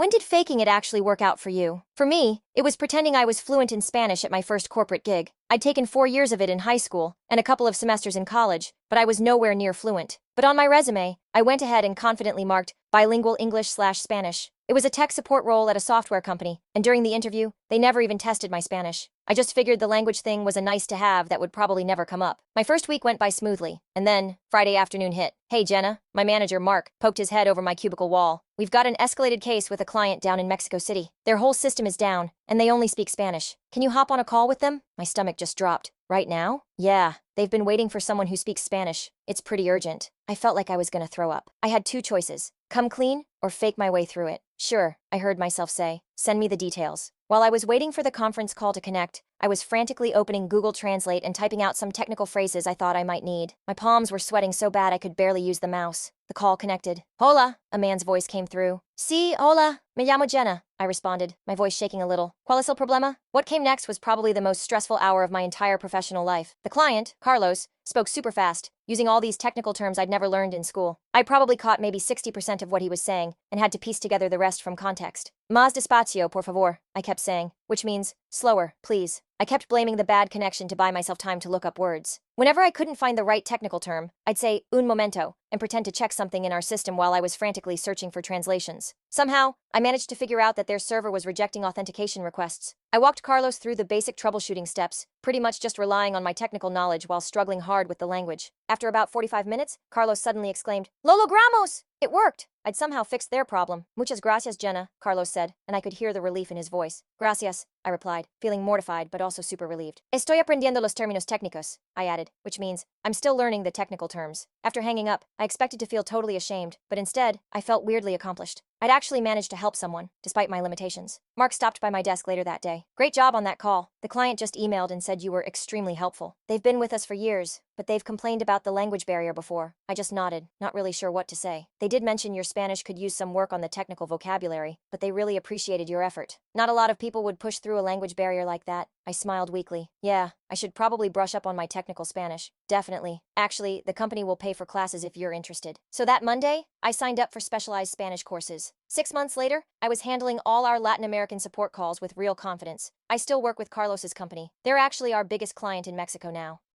When did faking it actually work out for you? For me, it was pretending I was fluent in Spanish at my first corporate gig. I'd taken 4 years of it in high school and a couple of semesters in college, but I was nowhere near fluent. But on my resume, I went ahead and confidently marked bilingual English/Spanish. It was a tech support role at a software company, and during the interview, they never even tested my Spanish. I just figured the language thing was a nice to have that would probably never come up. My first week went by smoothly, and then Friday afternoon hit. "Hey, Jenna," my manager, Mark, poked his head over my cubicle wall. "We've got an escalated case with a client down in Mexico City. Their whole system is down, and they only speak Spanish. Can you hop on a call with them?" My stomach just dropped. Right now? Yeah, they've been waiting for someone who speaks Spanish. It's pretty urgent. I felt like I was gonna throw up. I had two choices: come clean or fake my way through it. "Sure," I heard myself say. "Send me the details." While I was waiting for the conference call to connect, I was frantically opening Google Translate and typing out some technical phrases I thought I might need. My palms were sweating so bad I could barely use the mouse. The call connected. "Hola," a man's voice came through. "Sí, hola, me llamo Jenna," I responded, my voice shaking a little. "¿Cuál es el problema?" What came next was probably the most stressful hour of my entire professional life. The client, Carlos, spoke super fast, using all these technical terms I'd never learned in school. I probably caught maybe 60% of what he was saying and had to piece together the rest from context. "Más despacio, por favor," I kept saying, which means, slower, please. I kept blaming the bad connection to buy myself time to look up words. Whenever I couldn't find the right technical term, I'd say un momento and pretend to check something in our system while I was frantically searching for translations. Somehow, I managed to figure out that their server was rejecting authentication requests. I walked Carlos through the basic troubleshooting steps, pretty much just relying on my technical knowledge while struggling hard with the language. After about 45 minutes, Carlos suddenly exclaimed, "Lo logramos! It worked!" I'd somehow fixed their problem. "Muchas gracias, Jenna," Carlos said, and I could hear the relief in his voice. "Gracias," I replied, feeling mortified but also super relieved. "Estoy aprendiendo los términos técnicos," I added, which means, I'm still learning the technical terms. After hanging up, I expected to feel totally ashamed, but instead, I felt weirdly accomplished. I'd actually managed to help someone, despite my limitations. Mark stopped by my desk later that day. "Great job on that call. The client just emailed and said you were extremely helpful. They've been with us for years, but they've complained about the language barrier before." I just nodded, not really sure what to say. "They did mention your Spanish could use some work on the technical vocabulary, but they really appreciated your effort. Not a lot of people would push through a language barrier like that." I smiled weakly. "Yeah, I should probably brush up on my technical Spanish. Definitely. Actually, the company will pay for classes if you're interested." So that Monday, I signed up for specialized Spanish courses. 6 months later, I was handling all our Latin American support calls with real confidence. I still work with Carlos's company. They're actually our biggest client in Mexico now.